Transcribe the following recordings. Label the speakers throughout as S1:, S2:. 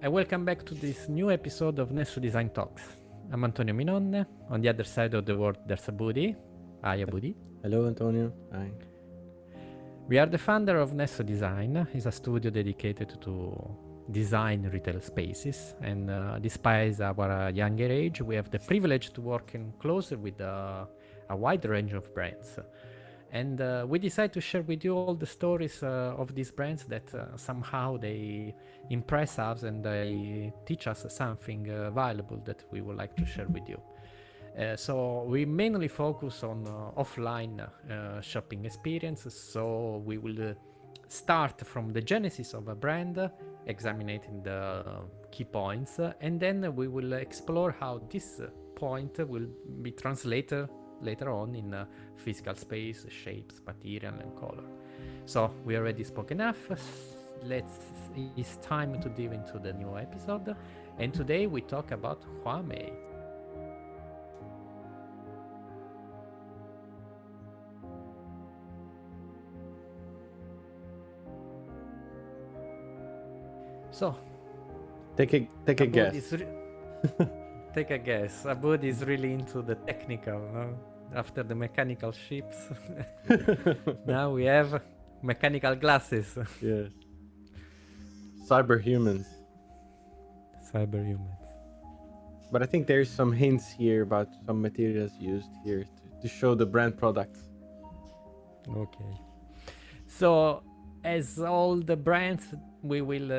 S1: and welcome back to this new episode of nesso.design.TALKS. I'm Antonio Minonne. On the other side of the world, there's Abudi. Hi, Abudi.
S2: Hello, Antonio. Hi.
S1: We are the founder of Nesso Design. It's a studio dedicated to design retail spaces. And despite our younger age, we have the privilege to work in closer with a wide range of brands. And we decide to share with you all the stories of these brands that somehow they impress us and they teach us something valuable that we would like to share with you. So we mainly focus on offline shopping experiences. So we will start from the genesis of a brand, examining the key points, and then we will explore how this point will be translated later on in physical space, shapes, material, and color. So we already spoke enough. It's time to dive into the new episode. And today we talk about Harmay. So
S2: Take a guess.
S1: Take a guess. Abud is really into the technical, no? After the mechanical ships. Now we have mechanical glasses.
S2: Yes. Cyberhumans.
S1: Cyberhumans.
S2: But I think there's some hints here about some materials used here to show the brand products.
S1: Okay. So, as all the brands, we will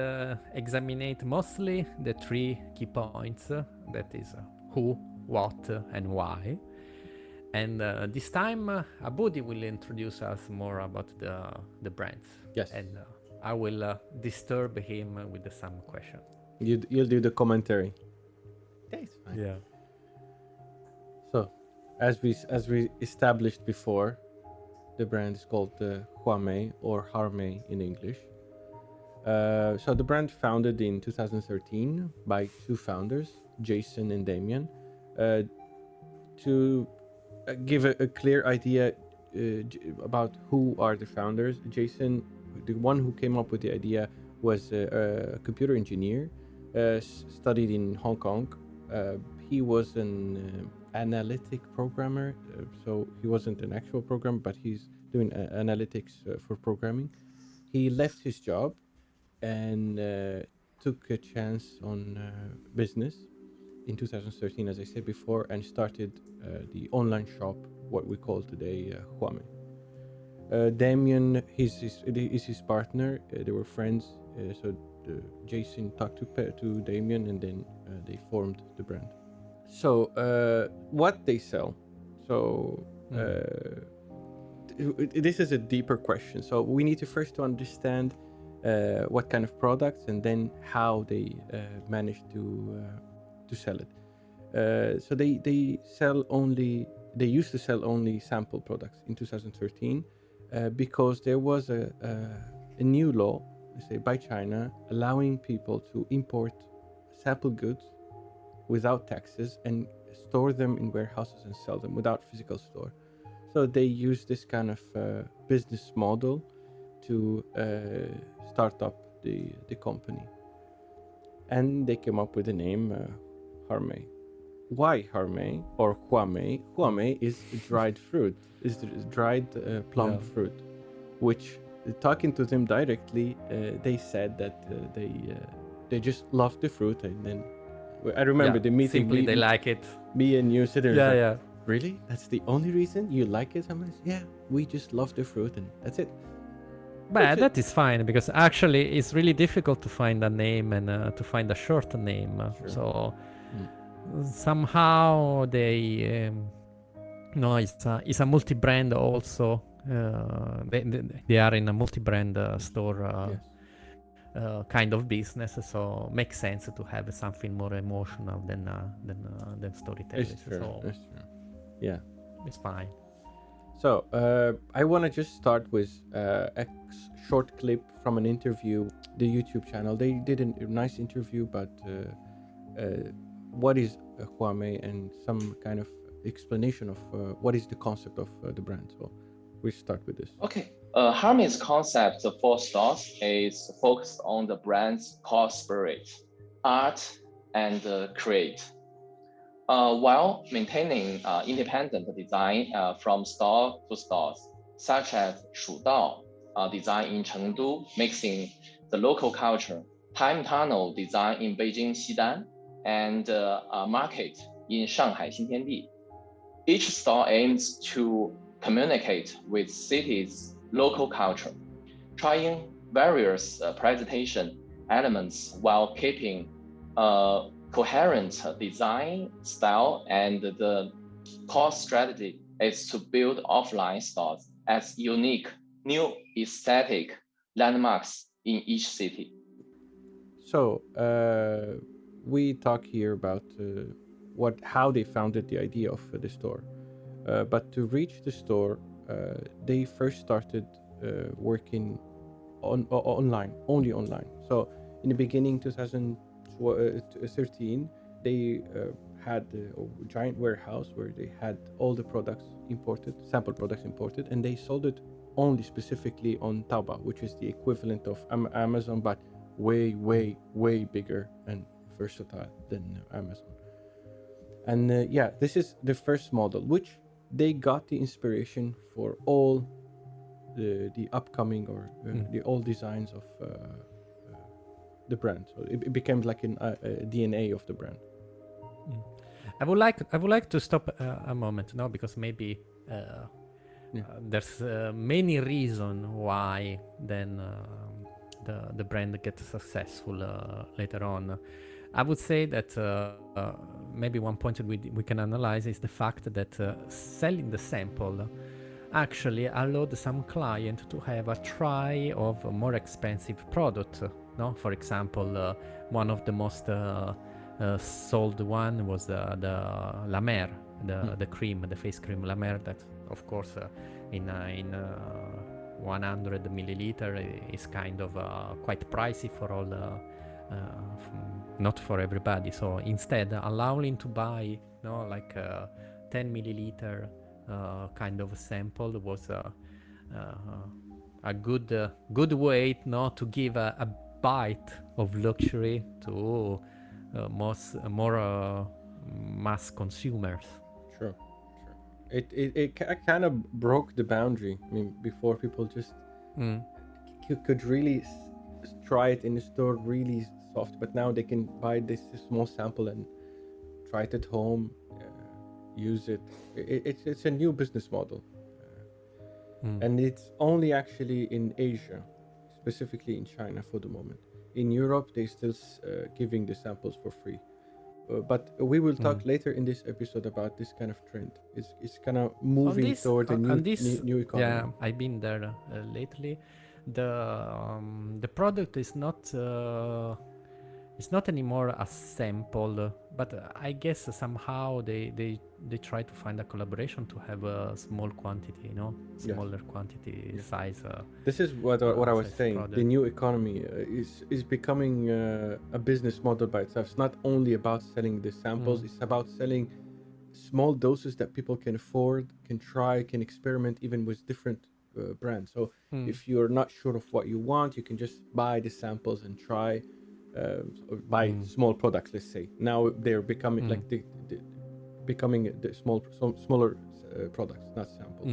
S1: examine mostly the three key points. That is who, what, and why. And this time, Abudi will introduce us more about the brands.
S2: Yes.
S1: And I will disturb him with some questions.
S2: You'll do the commentary. Okay, it's fine.
S1: Yeah.
S2: So, as we established before, the brand is called Harmay or Harmay in English. So the brand founded in 2013 by two founders, Jason and Damien, to give a clear idea about who are the founders. Jason, the one who came up with the idea, was a computer engineer, studied in Hong Kong. He was an analytic programmer, so he wasn't an actual programmer, but he's doing analytics for programming. He left his job and took a chance on business in 2013, as I said before, and started the online shop, what we call today Harmay. Damien is his partner. They were friends, so Jason talked to Damien, and then they formed the brand. So what they sell. So this is a deeper question. So we need to first to understand what kind of products, and then how they manage to sell it. So they sell only. They used to sell only sample products in 2013 because there was a new law, let's say, by China, allowing people to import sample goods without taxes and store them in warehouses and sell them without physical store. So they use this kind of business model to start up the company. And they came up with the name Harmay. Why Harmay or Harmay? Harmay is dried fruit, is dried plum fruit, which, talking to them directly, they said that they just love the fruit. And then I remember the meeting.
S1: Simply, they like it.
S2: Me and you sitting there.
S1: Yeah.
S2: Really? That's the only reason you like it? Yeah, we just love the fruit, and that's it.
S1: But that is fine, because actually it's really difficult to find a name and to find a short name.
S2: Sure.
S1: So somehow they no, it's a multi-brand also. They are in a multi-brand store kind of business, so makes sense to have something more emotional than storytelling.
S2: It's true.
S1: So
S2: it's true. Yeah,
S1: it's fine.
S2: So I want to just start with a short clip from an interview, the YouTube channel. They did a nice interview, but what is Harmay, and some kind of explanation of what is the concept of the brand. So we start with this.
S3: Okay. Harmay's concept for stores is focused on the brand's core spirit, art, and create, while maintaining independent design from store to stores, such as 蜀道 design in Chengdu, mixing the local culture, Time Tunnel design in Beijing Xidan, and market in Shanghai Xintiandi. Each store aims to communicate with city's local culture, trying various presentation elements while keeping a coherent design style, and the core strategy is to build offline stores as unique new aesthetic landmarks in each city.
S2: So we talk here about how they founded the idea of the store. But to reach the store, they first started working online, only online. So in the beginning, 2013, they had a giant warehouse where they had all the products imported, sample products imported, and they sold it only specifically on Taobao, which is the equivalent of Amazon, but way, way, way bigger and versatile than Amazon. And yeah, this is the first model, which they got the inspiration for all the upcoming or the old designs of the brand. So it became like a DNA of the brand.
S1: I would like to stop a moment, no, because maybe
S2: Yeah.
S1: there's many reasons why then the brand gets successful later on. I would say that maybe one point that we can analyze is the fact that selling the sample actually allowed some client to have a try of a more expensive product. No, for example, one of the most sold one was the La Mer, the cream, the face cream La Mer. That of course in 100 milliliter is kind of quite pricey for all. Not for everybody. So instead, allowing to buy, like 10 milliliter kind of sample was a good way, to give a bite of luxury to more mass consumers.
S2: Sure. Sure. It kind of broke the boundary. I mean, before people just could really try it in the store really soft, but now they can buy this small sample and try it at home, use it. It's a new business model, and it's only actually in Asia, specifically in China for the moment. In Europe, they still giving the samples for free. But we will talk later in this episode about this kind of trend. It's kind of moving toward a new economy.
S1: Yeah, I've been there lately. The product is not it's not anymore a sample, but I guess somehow they try to find a collaboration to have a small quantity,
S2: Yes.
S1: smaller quantity size.
S2: This is what I was
S1: size
S2: saying.
S1: product.
S2: The new economy is becoming a business model by itself. It's not only about selling the samples. It's about selling small doses that people can afford, can try, can experiment even with different brands. So if you're not sure of what you want, you can just buy the samples and try, or buy small products. Let's say now they're becoming like becoming the smaller products, not samples.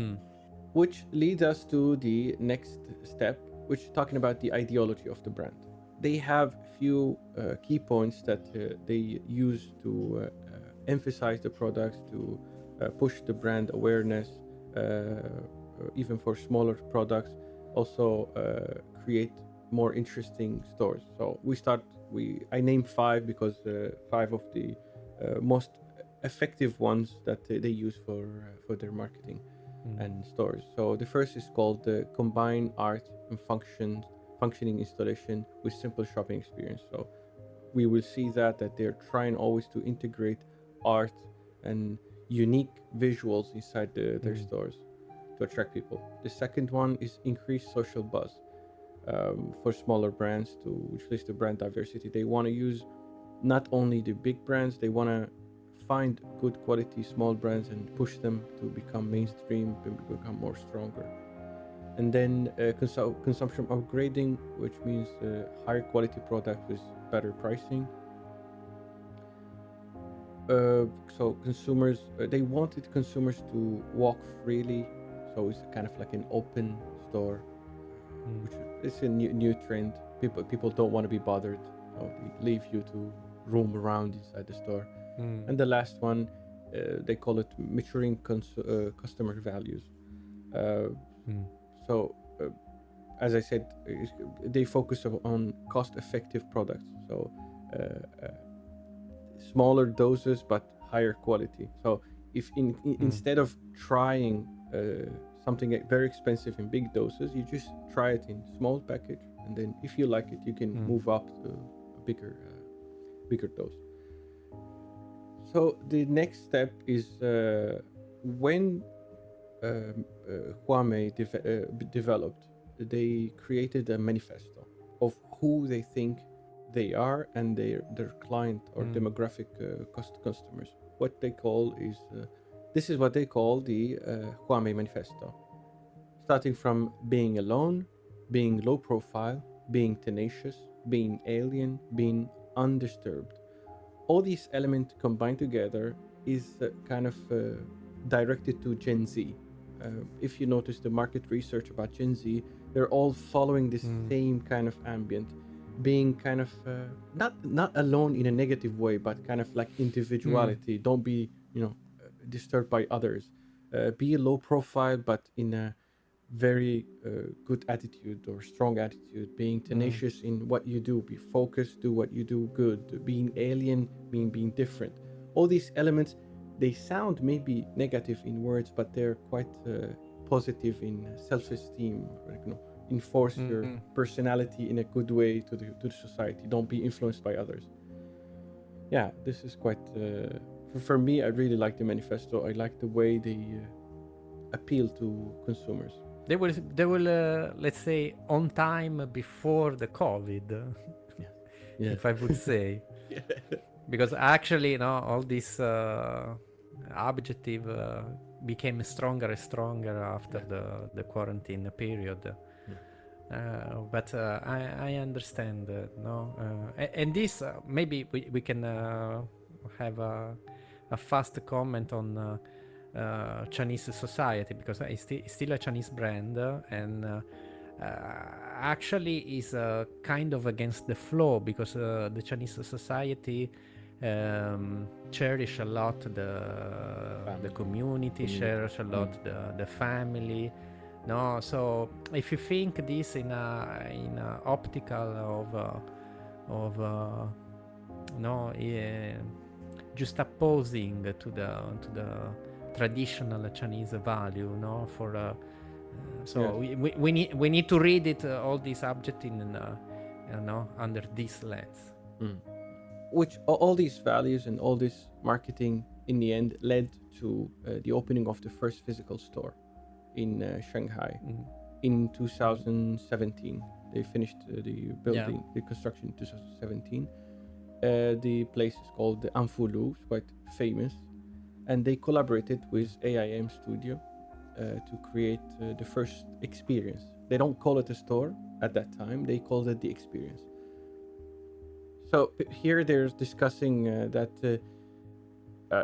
S2: Which leads us to the next step, which is talking about the ideology of the brand. They have few key points that they use to emphasize the products, to push the brand awareness, even for smaller products. Also create more interesting stores. So I named 5 because 5 of the most effective ones that they use for their marketing and stores. So the first is called the Combine Art and Functioning Installation with Simple Shopping Experience. So we will see that they're trying always to integrate art and unique visuals inside their stores to attract people. The second one is increase social buzz. For smaller brands to increase the brand diversity, they want to use not only the big brands, they want to find good quality small brands and push them to become mainstream and become more stronger. And then consumption upgrading, which means higher quality product with better pricing. So consumers, they wanted consumers to walk freely, so it's kind of like an open store, which is a new trend. People don't want to be bothered, so they leave you to roam around inside the store. And the last one, they call it maturing customer values. Uh, so as I said, they focus on cost-effective products. So smaller doses but higher quality. So if instead of trying something very expensive in big doses, you just try it in small package, and then if you like it, you can move up to a bigger dose. So the next step is when Harmay developed, they created a manifesto of who they think they are and their client or demographic customers. What they call is this is what they call the Harmay manifesto, starting from being alone, being low profile, being tenacious, being alien, being undisturbed. All these elements combined together is kind of directed to Gen Z. If you notice the market research about Gen Z, they're all following this same kind of ambient, being kind of not alone in a negative way, but kind of like individuality. Don't be disturbed by others. Be low profile, but in a very good attitude or strong attitude, being tenacious in what you do, be focused, do what you do good, being alien, being different. All these elements, they sound maybe negative in words, but they're quite positive in self-esteem. Enforce your personality in a good way to the society. Don't be influenced by others. Yeah, this is quite for me. I really like the manifesto. I like the way they appeal to consumers.
S1: They will let's say on time before the COVID,
S2: Yeah.
S1: if I would say.
S2: Yeah.
S1: Because actually, all this objective became stronger and stronger after the quarantine period. But I understand, and this maybe we can have a fast comment on Chinese society, because it's still a Chinese brand, and actually is kind of against the flow, because the Chinese society cherish a lot the community, cherish a lot the family. No, so if you think this in a optical of just opposing to the traditional Chinese value, for so
S2: Yes.
S1: we need to read it all these subject in under this lens.
S2: Which all these values and all this marketing in the end led to the opening of the first physical store in Shanghai in 2017. They finished the building, the construction in 2017. The place is called the Anfulu, it's quite famous, and they collaborated with AIM Studio to create the first experience. They don't call it a store at that time, they called it the experience. So here they're discussing that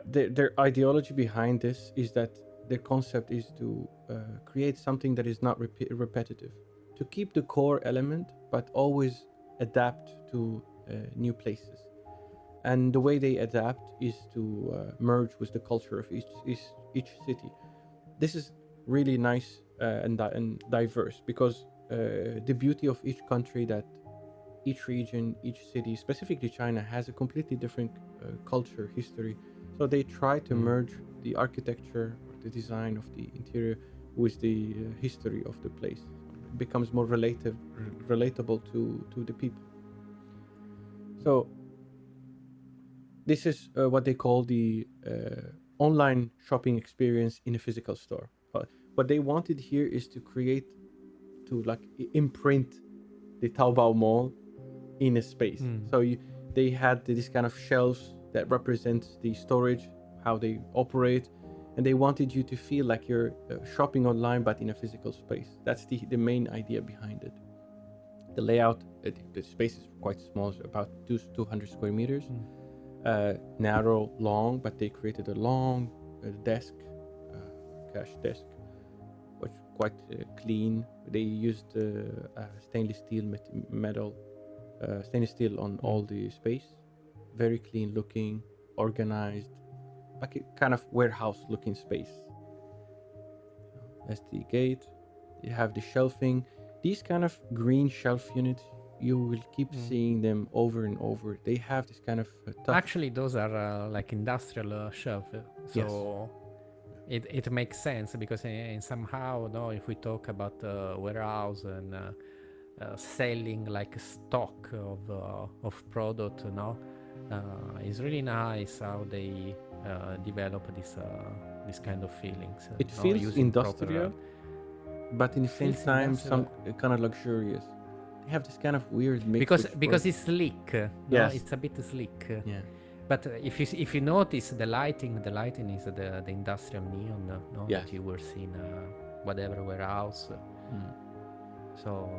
S2: their ideology behind this is that their concept is to create something that is not repetitive, to keep the core element, but always adapt to new places. And the way they adapt is to merge with the culture of each city. This is really nice and diverse, because the beauty of each country, that each region, each city, specifically China, has a completely different culture, history. So they try to merge the architecture or the design of the interior with the history of the place. It becomes more relatable to the people. So this is what they call the online shopping experience in a physical store. What they wanted here is to create, to like imprint the Taobao mall in a space. So they had this kind of shelves that represents the storage, how they operate, and they wanted you to feel like you're shopping online but in a physical space. That's the main idea behind it. The layout, the space is quite small, about 200 square meters. narrow, long, but they created a long desk, cash desk, which quite clean. They used stainless steel metal, stainless steel on all the space, very clean looking, organized, like a kind of warehouse looking space. That's the gate. You have the shelving. These kind of green shelf units, you will keep seeing them over and over. They have this kind of tough.
S1: Actually, those are like industrial shelf,
S2: Yes.
S1: so it makes sense because somehow, no, if we talk about warehouse and selling like stock of product, no, it's really nice how they develop this kind of feelings.
S2: It
S1: no,
S2: feels
S1: using
S2: industrial, but in the same
S1: feels
S2: time,
S1: industrial.
S2: some kind of luxurious. They have this kind of weird mix.
S1: Because it's sleek. No,
S2: Yes.
S1: it's a bit sleek.
S2: Yeah.
S1: But if you notice the lighting is the industrial neon, no,
S2: Yes.
S1: that you were seeing whatever warehouse. So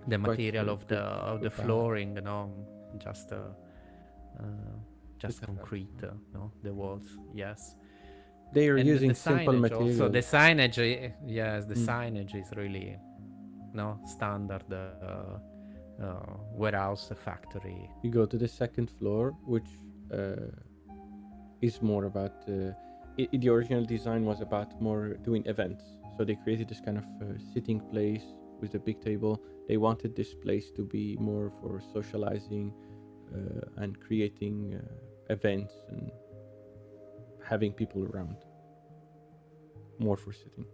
S1: the
S2: Quite
S1: material of the
S2: good
S1: flooring, no, just
S2: Good
S1: concrete, no, the walls, yes.
S2: They are
S1: And
S2: using
S1: the
S2: simple
S1: signage
S2: materials.
S1: also. The signage, yes, the signage is really no standard warehouse factory.
S2: You go to the second floor, which is more about the original design was about more doing events. So they created this kind of sitting place with a big table. They wanted this place to be more for socializing and creating events and having people around. More for sitting.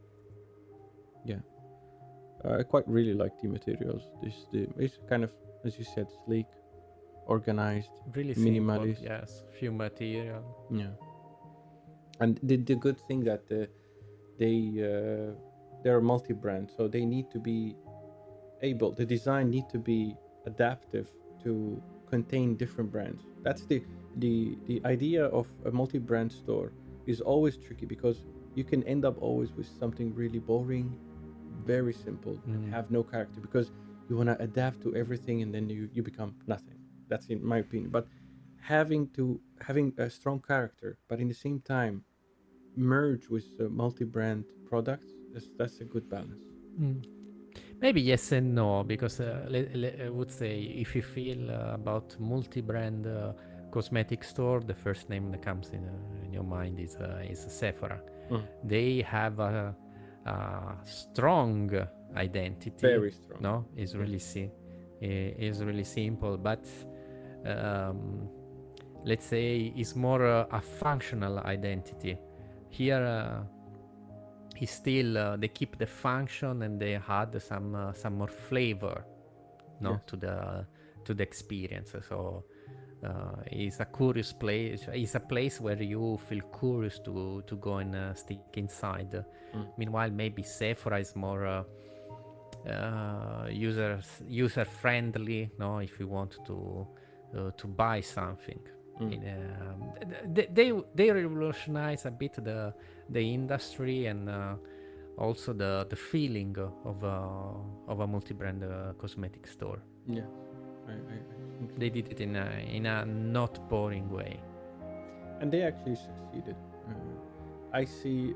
S2: Yeah. I quite really like the materials. It's kind of, as you said, sleek, organized,
S1: Really
S2: minimalist.
S1: simple, yes, few material.
S2: Yeah. And the good thing that they're multi-brand, so they need to be able. The design need to be adaptive to contain different brands. That's the idea of a multi-brand store is always tricky because you can end up always with something really boring, very simple, and have no character because you want to adapt to everything and then you become nothing. That's in my opinion. But having a strong character, but in the same time merge with multi-brand products, that's a good balance.
S1: Maybe yes and no, because I would say if you feel about multi-brand cosmetic store, the first name that comes in your mind is Sephora. They have a strong identity.
S2: Very strong.
S1: No, it's really is really simple, but let's say it's more a functional identity. Here is still they keep the function and they add some more flavor, no,
S2: Yes.
S1: to the experience. So it's a curious place. It's a place where you feel curious to go and stick inside. Meanwhile, maybe Sephora is more user friendly. No, if you want to buy something. They revolutionize a bit the industry and also the feeling of a multi-brand cosmetic store.
S2: Yeah, I think so.
S1: They did it in a not boring way.
S2: And they actually succeeded. I see,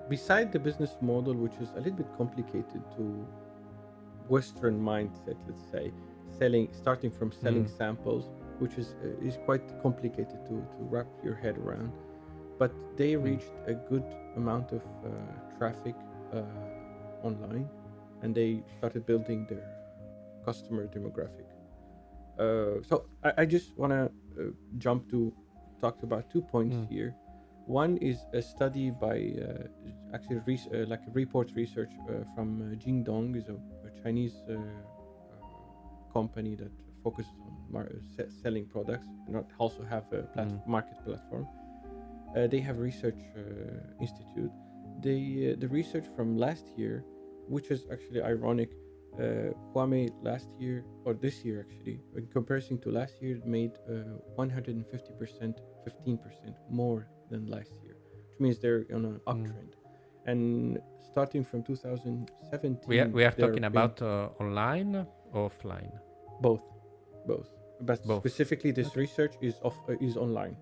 S2: beside the business model, which is a little bit complicated to Western mindset, let's say, starting from selling samples, which is quite complicated to wrap your head around. But they reached a good amount of traffic online, and they started building their customer demographic. So I just want to jump to talk about 2 points here. One is a study by actually like a report research from Jingdong, is a Chinese company that focuses on selling products and also have a market platform. They have research institute. The research from last year, which is actually ironic, Huawei last year or this year actually, in comparison to last year, made 150%, 15% more than last year, which means they're on an uptrend. And starting from 2017,
S1: We are talking about online or offline.
S2: both. but
S1: Both.
S2: specifically this research is online.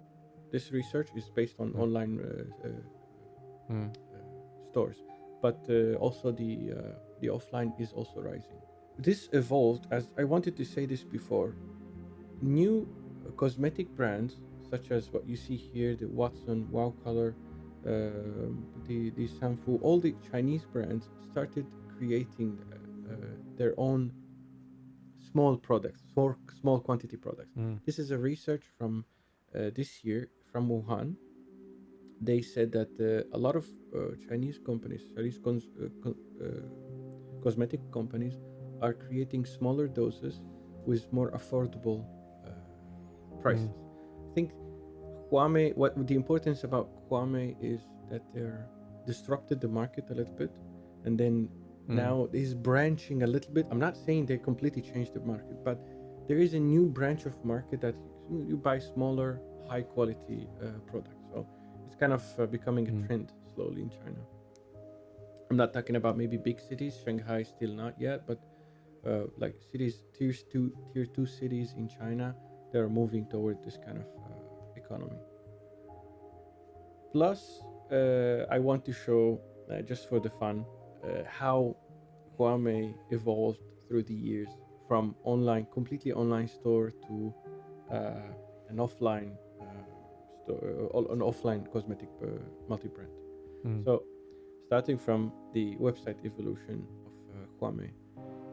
S2: This research is based on online stores, but also the offline is also rising. This evolved, as I wanted to say this before, new cosmetic brands such as what you see here, the Watson, Wow Color, the Sanfu, all the Chinese brands started creating their own small products, small quantity products. This is a research from this year from Wuhan. They said that a lot of Chinese companies, cosmetic companies, are creating smaller doses with more affordable prices. I think Huawei. What the importance about Huawei is that they're disrupted the market a little bit, and then now is branching a little bit. I'm not saying they completely changed the market, but there is a new branch of market that you buy smaller, high quality products. So it's kind of becoming a trend slowly in China. I'm not talking about maybe big cities. Shanghai still not yet, but like cities, tier two cities in China, they're moving toward this kind of economy. Plus, I want to show, just for the fun, how Huawei evolved through the years from completely online store to an offline an offline cosmetic multi-brand. So, starting from the website evolution of Huawei.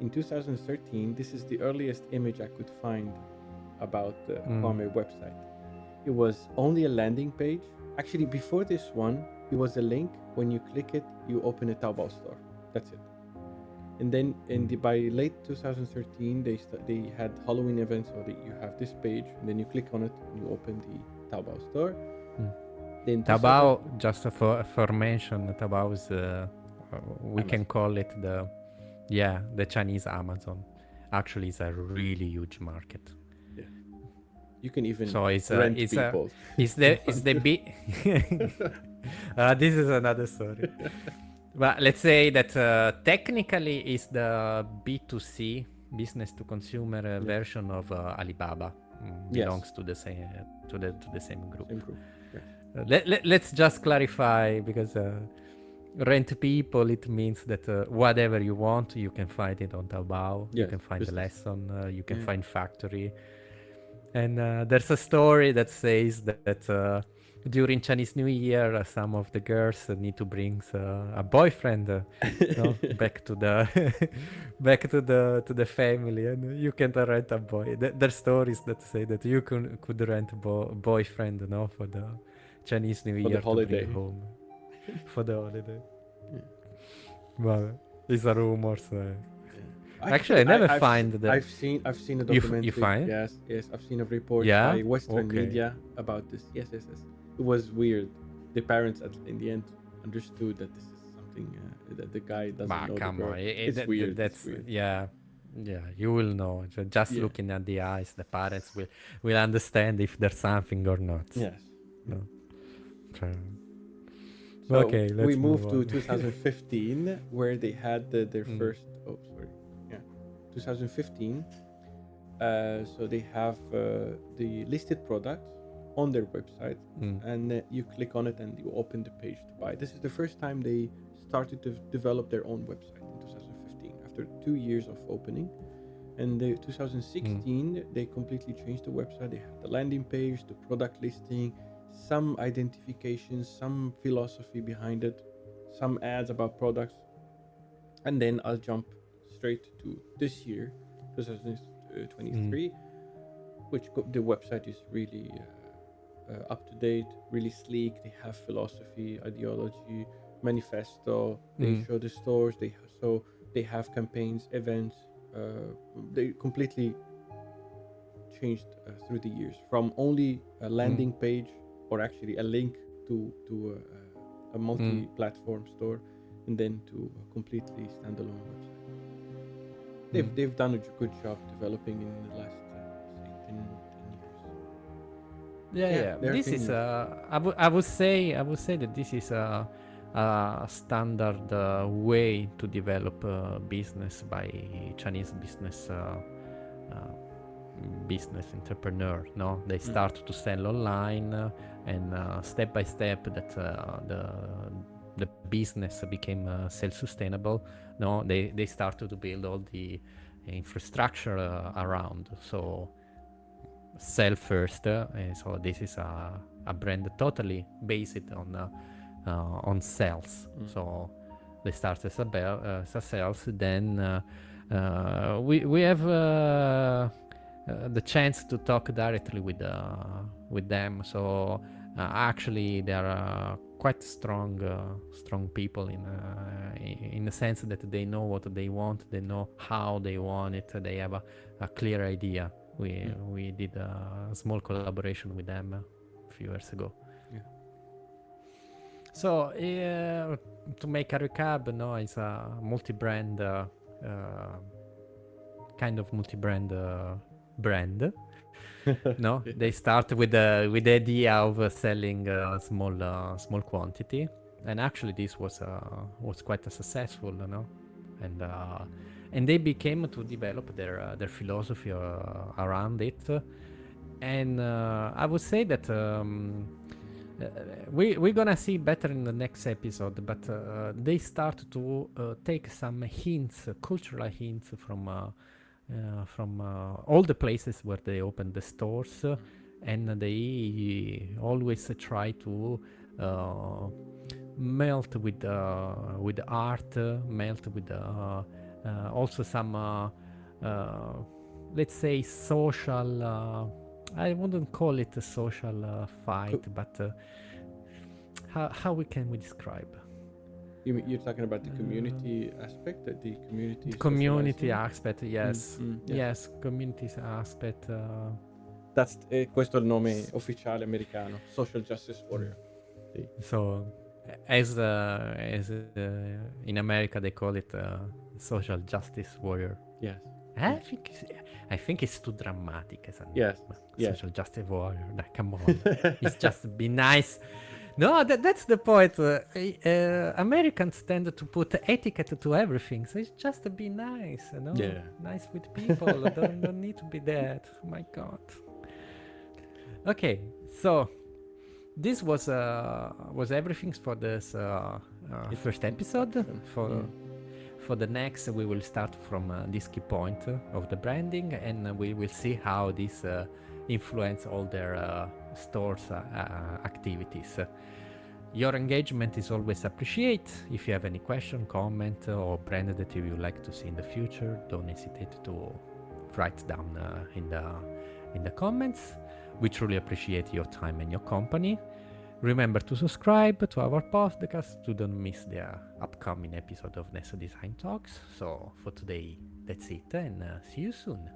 S2: In 2013, this is the earliest image I could find about the Harmay website. It was only a landing page. Actually, before this one, it was a link. When you click it, you open a Taobao store. That's it. And then by late 2013, they had Halloween events, so that you have this page, and then you click on it, and you open the Taobao store. Then
S1: Taobao, just for mention, Taobao is we can call it the Chinese Amazon. Actually, it's a really huge market.
S2: Yeah, you can even
S1: rent
S2: people.
S1: It's the big. This is another story. But let's say that technically it's the B2C, business to consumer version of Alibaba. Belongs to the same to the same group. Let's just clarify, because rent people, it means that whatever you want, you can find it on Taobao. You can find the lesson. You can find factory. And there's a story that says that during Chinese New Year, some of the girls need to bring a boyfriend back to the family, and you can rent a boy. There's stories that say that you could rent boyfriend, for the Chinese New Year to bring home for the holiday. Well, it's a rumor. Actually, I never find that.
S2: I've seen a documentary.
S1: You find?
S2: Yes, I've seen a report by Western media about this. Yes. It was weird. The parents in the end understood that this is something that the guy doesn't know.
S1: Come on,
S2: it's weird.
S1: That's
S2: weird.
S1: Yeah, you will know. Just looking at the eyes, the parents will understand if there's something or not.
S2: Yes.
S1: No.
S2: So
S1: okay, let's
S2: we moved
S1: move
S2: to 2015, where they had their first. 2015. So they have the listed products on their website, and you click on it and you open the page to buy. This is the first time they started to develop their own website in 2015, after 2 years of opening. And in 2016, they completely changed the website. They had the landing page, the product listing, some identification, some philosophy behind it, some ads about products. And then I'll jump straight to this year, 2023, which the website is really up to date, really sleek. They have philosophy, ideology, manifesto. They show the stores. They have campaigns, events. They completely changed through the years, from only a landing page, or actually a link to a multi-platform store, and then to a completely standalone website. They've done a good job developing in the last 10 years.
S1: This is I would say that this is a standard way to develop business by Chinese business business entrepreneur. No, they start to sell online, and step by step that the business became self-sustainable. No, they started to build all the infrastructure around. So sell first, and so this is a brand totally based on sales. So they start as a sales, then we have the chance to talk directly with them. So actually they are quite strong people in the sense that they know what they want, they know how they want it, they have a clear idea. We did a small collaboration with them a few years ago.
S2: Yeah.
S1: So to make a recap, no, it's a multi-brand kind of multi-brand brand. No, they start with the idea of selling small quantity, and actually this was quite a successful, no, and they became to develop their philosophy around it, and I would say that we're gonna see better in the next episode, but they start to take some hints, cultural hints from all the places where they open the stores, and they always try to melt with art, melt with also some let's say social. I wouldn't call it a social fight, but how we describe?
S2: You're talking about the community aspect, the community
S1: Community
S2: socializing?
S1: aspect, yes.
S2: Yeah.
S1: Yes, community aspect.
S2: That's questo è il nome ufficiale americano, social justice warrior. Sì.
S1: So, as in America they call it social justice warrior.
S2: Yes.
S1: I think it's too dramatic as a name.
S2: Yes. Yes.
S1: Social justice warrior. Like, come on, it's just be nice. No, that's the point. Americans tend to put etiquette to everything, so it's just to be nice, you know.
S2: Yeah.
S1: Nice with people. don't need to be that. Oh my God. Okay, so this was everything for this first episode. For the next, we will start from this key point of the branding, and we will see how this influence all their stores activities. Your engagement is always appreciated. If you have any question, comment, or brand that you would like to see in the future, don't hesitate to write down in the comments. We truly appreciate your time and your company. Remember to subscribe to our podcast to don't miss the upcoming episode of Nesso Design Talks. So for today, that's it, and see you soon.